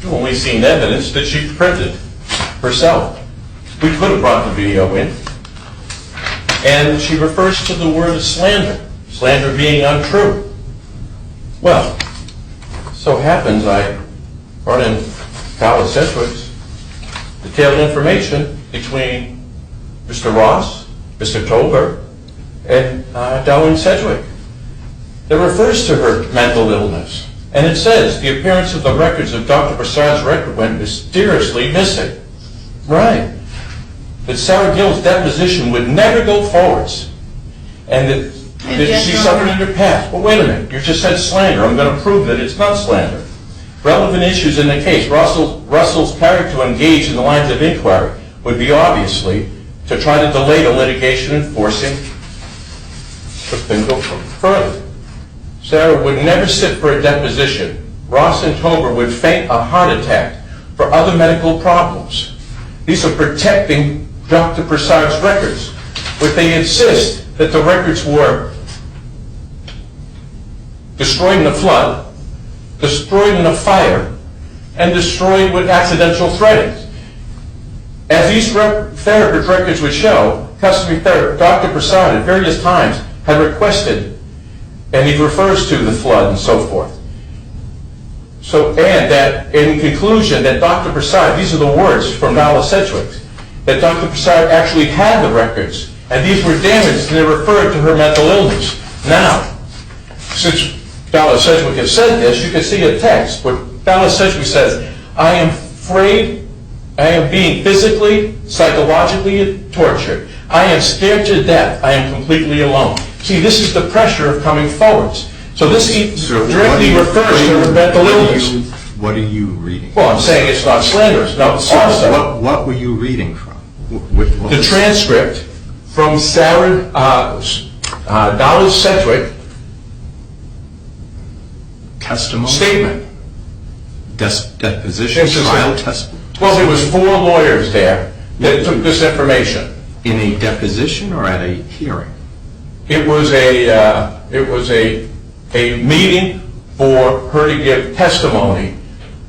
You've only seen evidence that she printed herself. We could have brought the video in. And she refers to the word slander. Slander being untrue. Well, so happens I brought in Dallas Sedgwick's detailed information between Mr. Ross, Mr. Tolbert, and Darlene Sedgwick that refers to her mental illness. And it says, the appearance of the records of Dr. Broussard's record went mysteriously missing. Right. That Sarah Gill's deposition would never go forwards. And that she suffered in her past. Well, wait a minute. You just said slander. I'm going to prove that it's not slander. Relevant issues in the case. Russell's character to engage in the lines of inquiry would be obviously to try to delay the litigation and forcing the thing to go further. Sarah would never sit for a deposition. Ross and Tolbert would feign a heart attack for other medical problems. These are protecting Dr. Broussard's records, but they insist that the records were destroyed in a flood, destroyed in a fire, and destroyed with accidental threading. As these therapist records would show, custody therapist Dr. Broussard at various times had requested, and he refers to the flood and so forth. So, and that in conclusion, that Dr. Broussard, these are the words from Dallas Sedgwick, that Dr. Broussard actually had the records, and these were damaged, and they referred to her mental illness. Now, since Dallas Sedgwick has said this, you can see a text where Dallas Sedgwick says, I am afraid I am being physically, psychologically tortured. I am scared to death. I am completely alone. See, this is the pressure of coming forwards. So this directly refers to her mental illness. What are you reading? Well, I'm saying it's not slanderous. No, also, what were you reading from? The transcript from Sarah Dallas Sedgwick testimony statement. Deposition, trial testimony. Well, there was 4 lawyers there that took this information. In a deposition or at a hearing? It was a meeting for her to give testimony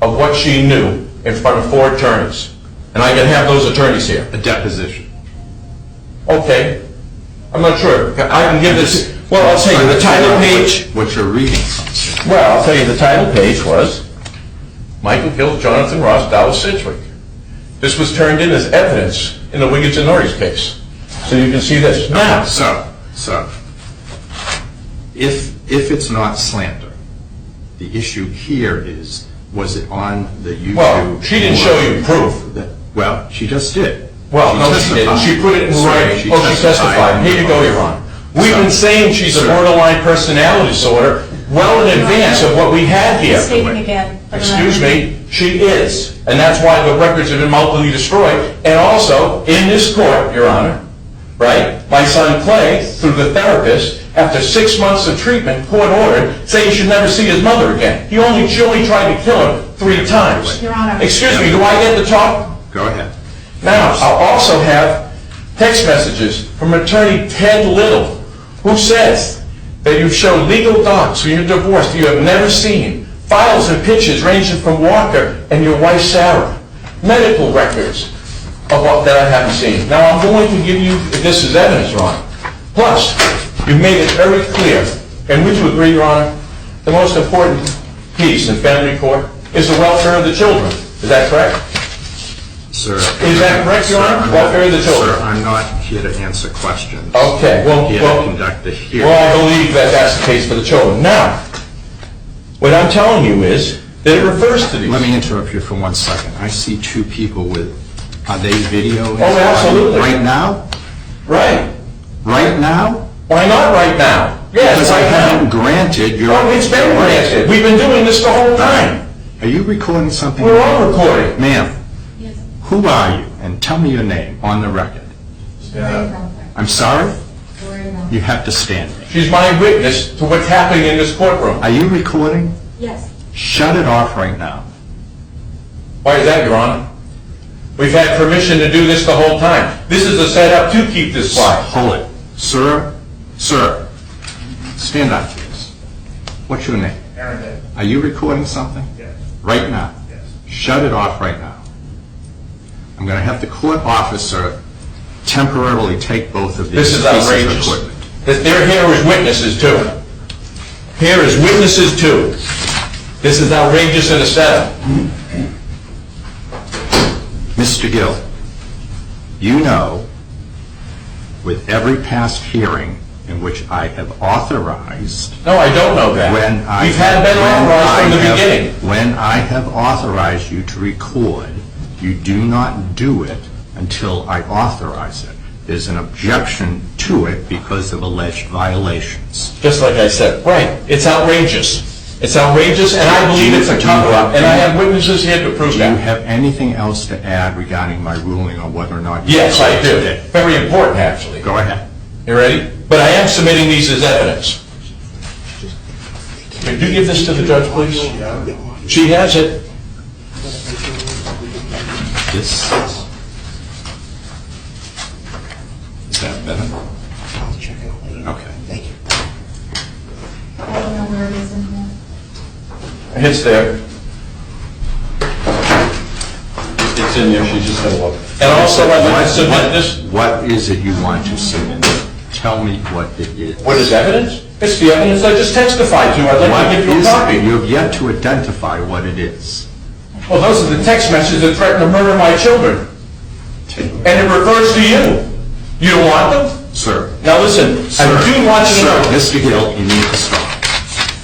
of what she knew in front of 4 attorneys. And I can have those attorneys here. A deposition. Okay. I'm not sure. I can give this. Well, I'll tell you the title page. What you're reading from. Well, I'll tell you the title page was Michael Gill, Jonathan Ross, Dallas Sedgwick. This was turned in as evidence in the Wiggins and Norris case. So you can see this. Now, So, if it's not slander, the issue here is, was it on the YouTube? Well, she didn't show you proof. Well, she just did. Well, no, she didn't. She put it in writing. She testified. Here you go, Your Honor. We've been saying she's a borderline personality disorder well in advance of what we had here. Excuse me, she is. And that's why the records have been multiply destroyed. And also, in this court, Your Honor, right, my son Clay, through the therapist, after 6 months of treatment, court ordered, saying he should never see his mother again. She only tried to kill her 3 times. Your Honor. Excuse me, do I get to talk? Go ahead. Now, I'll also have text messages from attorney Ted Little, who says that you show legal docs when you're divorced you have never seen, files and pictures ranging from Walker and your wife Sarah, medical records of what that I haven't seen. Now, I'm going to give you, this is evidence, Your Honor. Plus, you've made it very clear, and would you agree, Your Honor, the most important piece in family court is the welfare of the children. Is that correct? Sir. Is that correct, Your Honor? Welfare of the children. Sir, I'm not here to answer questions. Okay, well, I'm here to conduct a hearing. well, I believe that that's the case for the children. Now, what I'm telling you is that it refers to these. Let me interrupt you for 1 second. I see 2 people with, are they videoing? Oh, absolutely. Right now? Right. Right now? Why not right now? Yes, Because I right now. haven't granted your... Oh, it's been granted. We've been doing this the whole time. Are you recording something? We're all recording. Ma'am, Yes. who are you? And tell me your name on the record. I'm sorry? You have to stand. She's my witness to what's happening in this courtroom. Are you recording? Yes. Shut it off right now. Why is that, Your Honor? We've had permission to do this the whole time. This is a setup to keep this quiet. Hold it. Sir, stand up, please. What's your name? Aaron Davis. Are you recording something? Yes. Right now? Yes. shut it off right now. I'm going to have the court officer temporarily take both of these This is pieces of outrageous. equipment. They're here as witnesses too. Here as witnesses too. This is outrageous in a setup. Mr. Gill, you know, with every past hearing in which I have authorized, No, I don't know that. when I We've had been authorized from the beginning. When I have authorized you to record, you do not do it until I authorize it. There's an objection to it because of alleged violations. Just like I said. Right. It's outrageous. It's outrageous, and I believe it's a cover-up, and I have witnesses here to prove Do you that. have anything else to add regarding my ruling on whether or not you... Yes, I do. Very important, actually. Go ahead. You ready? But I am submitting these as evidence. Could you give this to the judge, please? She has it. This... Is that better? I'll check it out later. Okay. Thank you. I don't know where it is in here. It's there. It's in there, she's just got to look. And also, I'd like to submit this. What is it you want to submit? Tell me what it is. What is evidence? It's the evidence I just testified to. I'd like What to give you a is it? copy. You have yet to identify what it is. Well, those are the text messages that threaten to murder my children. And it refers to you. You don't want them? Sir. Now listen, I do want you to know. Sir, Mr. Gill, you need to stop.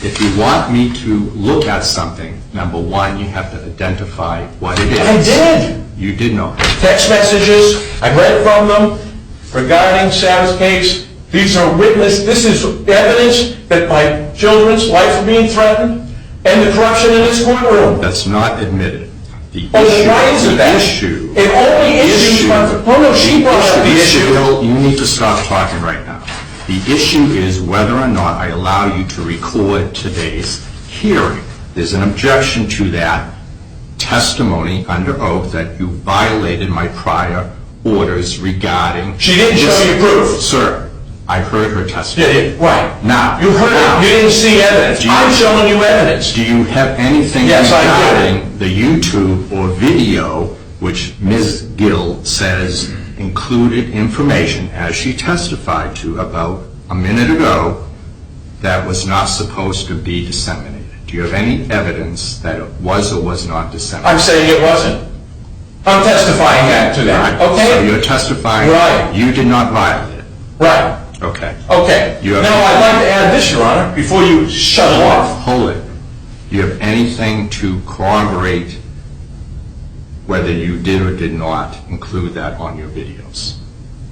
If you want me to look at something, number one, you have to identify what it is. I did. You did not. Text messages, I read from them regarding Sarah's case. These are this is evidence that my children's lives are being threatened and the corruption in this courtroom. That's not admitted. The Oh, then why is it that? issue... It only issues oh no, she brought up the Mr. issue. Gill, you need to stop talking right now. The issue is whether or not I allow you to record today's hearing. There's an objection to that testimony under oath that you violated my prior orders regarding... She didn't show you proof. Sir, I heard her testimony. Right. Now... You heard now, it, you didn't see evidence. I'm showing you evidence. Do you have anything Yes, I do. regarding the YouTube or video which Ms. Gill says included information, as she testified to about a minute ago, that was not supposed to be disseminated? Do you have any evidence that it was or was not disseminated? I'm saying it wasn't. I'm testifying to that, So okay? you're testifying Right. you did not violate it? Right. Okay. Okay. You have- Now, I'd like to add this, Your Honor, before you shut it off. Hold it. Do you have anything to corroborate whether you did or did not include that on your videos?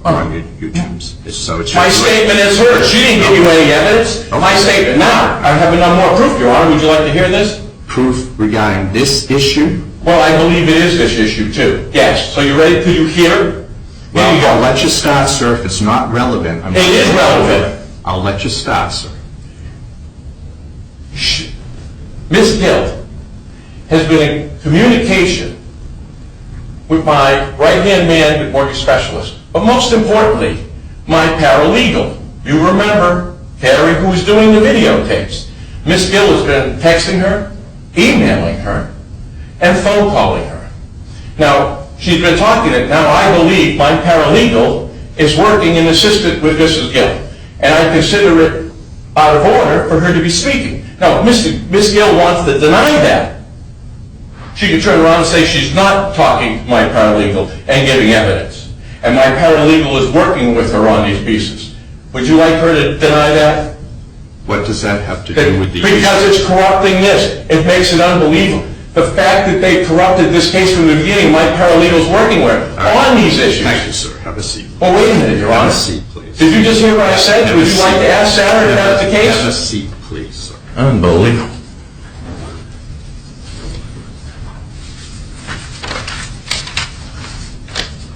Or on your YouTubes? So it's My statement is hers. She didn't give you any evidence. My statement. Now, I have enough more proof, Your Honor. Would you like to hear this? Proof regarding this issue? Well, I believe it is this issue, too. Yes. So you ready? Could you hear? Here you Well, I'll go. let you start, sir. If it's not relevant, I'm It is relevant. I'll let you start, sir. Ms. Gill has been in communication with my right-hand man, the mortgage specialist, but most importantly, my paralegal. You remember Terry, who was doing the videotapes. Ms. Gill has been texting her, emailing her, and phone calling her. Now, she's been talking it. Now, I believe my paralegal is working and assisted with Mrs. Gill, and I consider it out of order for her to be speaking. Now, Ms. Gill wants to deny that. She could turn around and say she's not talking to my paralegal and giving evidence. And my paralegal is working with her on these pieces. Would you like her to deny that? What does that have to do with the issue? Because it's corrupting this. It makes it unbelievable. The fact that they corrupted this case from the beginning, my paralegal's working with her on these issues. Thank you, sir. Have a seat. Well, wait a minute, Your Have Honor. a seat, please. Did you just hear what I said? Would you like to ask Sarah if that's the case? Have a seat, please, sir. Unbelievable.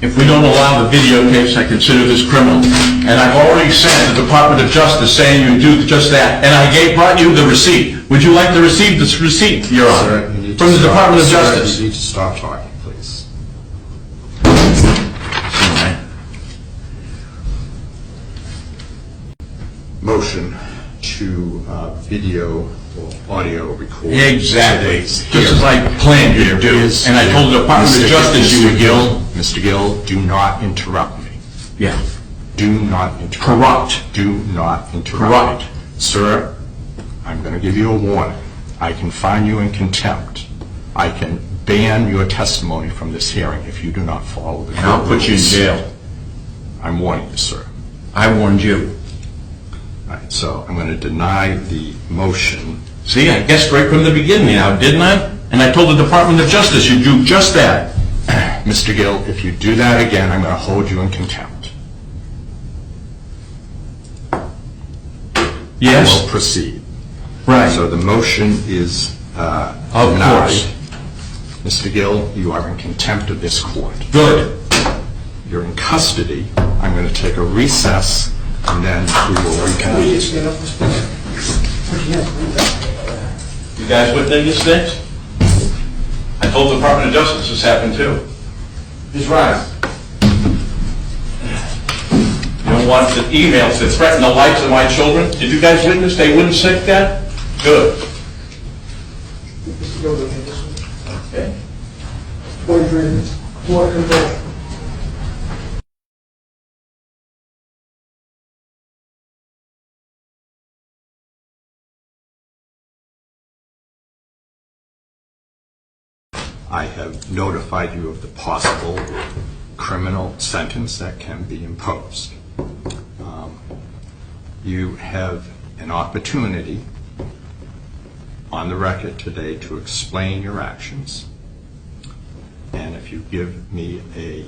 If we don't allow the videotapes, I consider this criminal. And I've already sent the Department of Justice saying you do just that. And I brought you the receipt. Would you like to receive this receipt, Your Honor? Sir, you need to From the stop. Department of Sir, Justice. you need to stop talking, please. Motion to video will audio record. Exactly. today's Just as I hearing. planned you to do. Is- And I told the Department of Mr. Justice you would do. Mr. Gill, do not interrupt me. Yeah. Do not interrupt. Corrupt. Do not interrupt. Corrupt. me. Sir, I'm going to give you a warning. I can fine you in contempt. I can ban your testimony from this hearing if you do not follow the And I'll put you in rules. jail. I'm warning you, sir. I warned you. All right, so I'm going to deny the motion. See, I guessed right from the beginning now, didn't I? And I told the Department of Justice you'd do just that. Mr. Gill, if you do that again, I'm going to hold you in contempt. Yes? We'll proceed. Right. So the motion is Of denied. course. Mr. Gill, you are in contempt of this court. Good. You're in custody. I'm going to take a recess, and then we will reconvene. You guys with me this thing? I told the Department of Justice this happened too. He's right. You don't want the emails that threaten the lives of my children? Did you guys witness they wouldn't stick that? Good. Okay. I have notified you of the possible criminal sentence that can be imposed. You have an opportunity on the record today to explain your actions. And if you give me a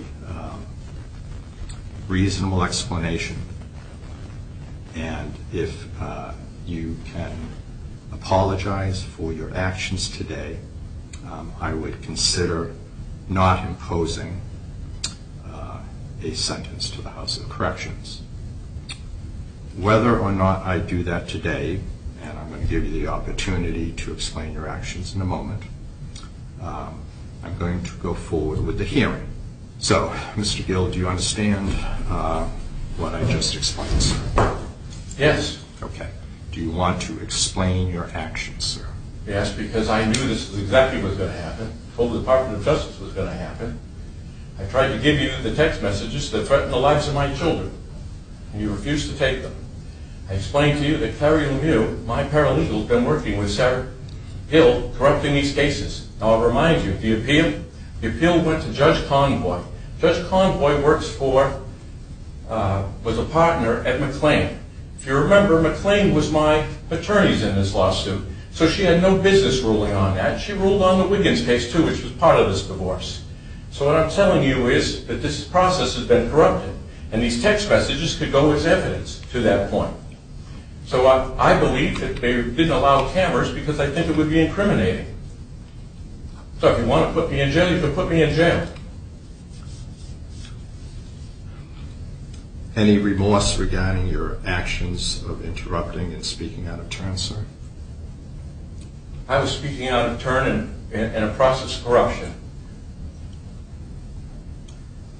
reasonable explanation, and if you can apologize for your actions today, I would consider not imposing a sentence to the House of Corrections. Whether or not I do that today, and I'm going to give you the opportunity to explain your actions in a moment, I'm going to go forward with the hearing. So, Mr. Gill, do you understand what I just explained, sir? Yes. Okay. Do you want to explain your actions, sir? Yes, because I knew this was exactly what was going to happen. Told the Department of Justice was going to happen. I tried to give you the text messages that threaten the lives of my children, and you refused to take them. I explained to you that Carrie Lemieux, my paralegal, has been working with Sarah Hill corrupting these cases. Now, I'll remind you, the appeal went to Judge Convoy. Judge Convoy was a partner at McLean. If you remember, McLean was my attorneys in this lawsuit, so she had no business ruling on that. She ruled on the Wiggins case, too, which was part of this divorce. So what I'm telling you is that this process has been corrupted, and these text messages could go as evidence to that point. So I believe that they didn't allow cameras because I think it would be incriminating. So if you want to put me in jail, you can put me in jail. Any remorse regarding your actions of interrupting and speaking out of turn, sir? I was speaking out of turn in a process of corruption.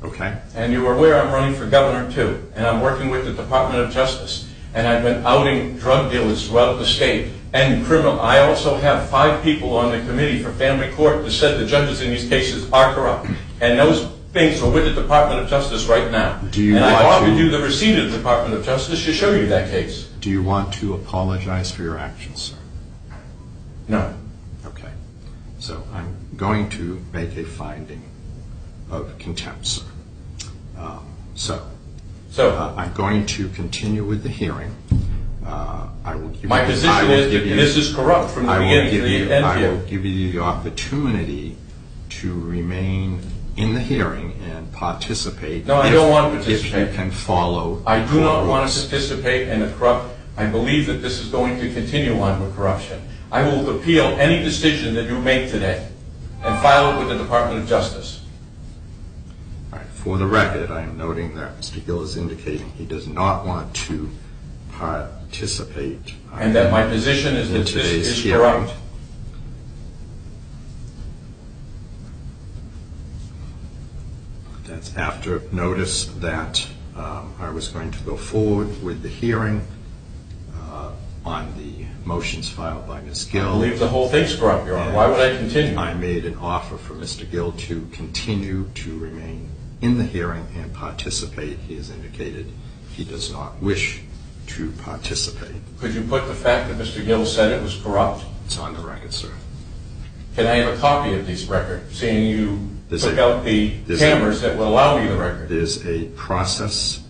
Okay. And you are aware I'm running for governor, too, and I'm working with the Department of Justice. And I've been outing drug dealers throughout the state and criminal. I also have 5 people on the committee for family court that said the judges in these cases are corrupt. And those things are with the Department of Justice right now. And I offered you the receipt of the Department of Justice to show you that case. Do you want to apologize for your actions, sir? No. Okay. So I'm going to make a finding of contempt, sir. I'm going to continue with the hearing. I will give My position is that this is corrupt from the beginning to the end I here. will give you the opportunity to remain in the hearing and participate. No, I don't want to participate. If you can follow. I do not want rules. to participate in the corrupt. I believe that this is going to continue on with corruption. I will appeal any decision that you make today and file it with the Department of Justice. All right. For the record, I am noting that Mr. Gill is indicating he does not want to participate. And that my position is in that this today's is hearing. corrupt. That's after notice that I was going to go forward with the hearing on the motion motions filed by Ms. I Gill. believe the whole thing's corrupt, Your Honor. Why would I continue? I made an offer for Mr. Gill to continue to remain in the hearing and participate. He has indicated he does not wish to participate. Could you put the fact that Mr. Gill said it was corrupt? It's on the record, sir. Can I have a copy of this record, seeing you There's took a- out the there's cameras that would allow me the record? There's a process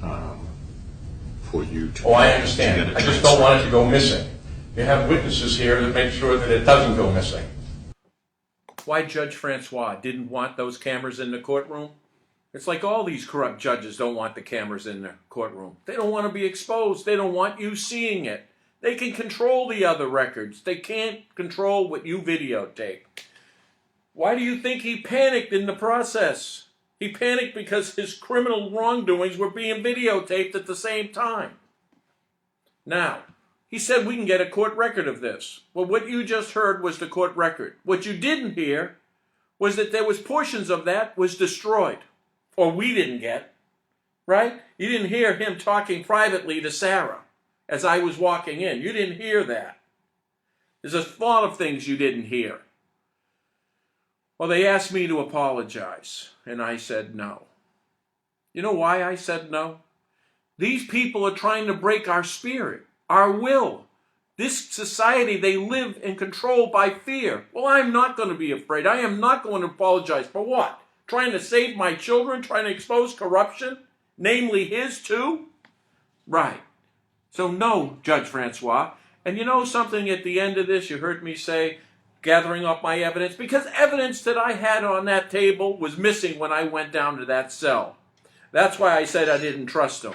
for you to... Oh, I to understand. get a I just don't transcript. want it to go missing. You have witnesses here to make sure that it doesn't go missing. Why Judge Francois didn't want those cameras in the courtroom? It's like all these corrupt judges don't want the cameras in the courtroom. They don't want to be exposed. They don't want you seeing it. They can control the other records. They can't control what you videotape. Why do you think he panicked in the process? He panicked because his criminal wrongdoings were being videotaped at the same time. Now, he said we can get a court record of this. Well, what you just heard was the court record. What you didn't hear was that there was portions of that was destroyed. Or we didn't get. Right? You didn't hear him talking privately to Sarah as I was walking in. You didn't hear that. There's a lot of things you didn't hear. Well, they asked me to apologize, and I said no. You know why I said no? These people are trying to break our spirit, our will. This society, they live and control by fear. Well, I'm not going to be afraid. I am not going to apologize. For what? Trying to save my children? Trying to expose corruption? Namely his too? Right. So no, Judge Francois. And you know something at the end of this, you heard me say, gathering up my evidence, because evidence that I had on that table was missing when I went down to that cell. That's why I said I didn't trust him.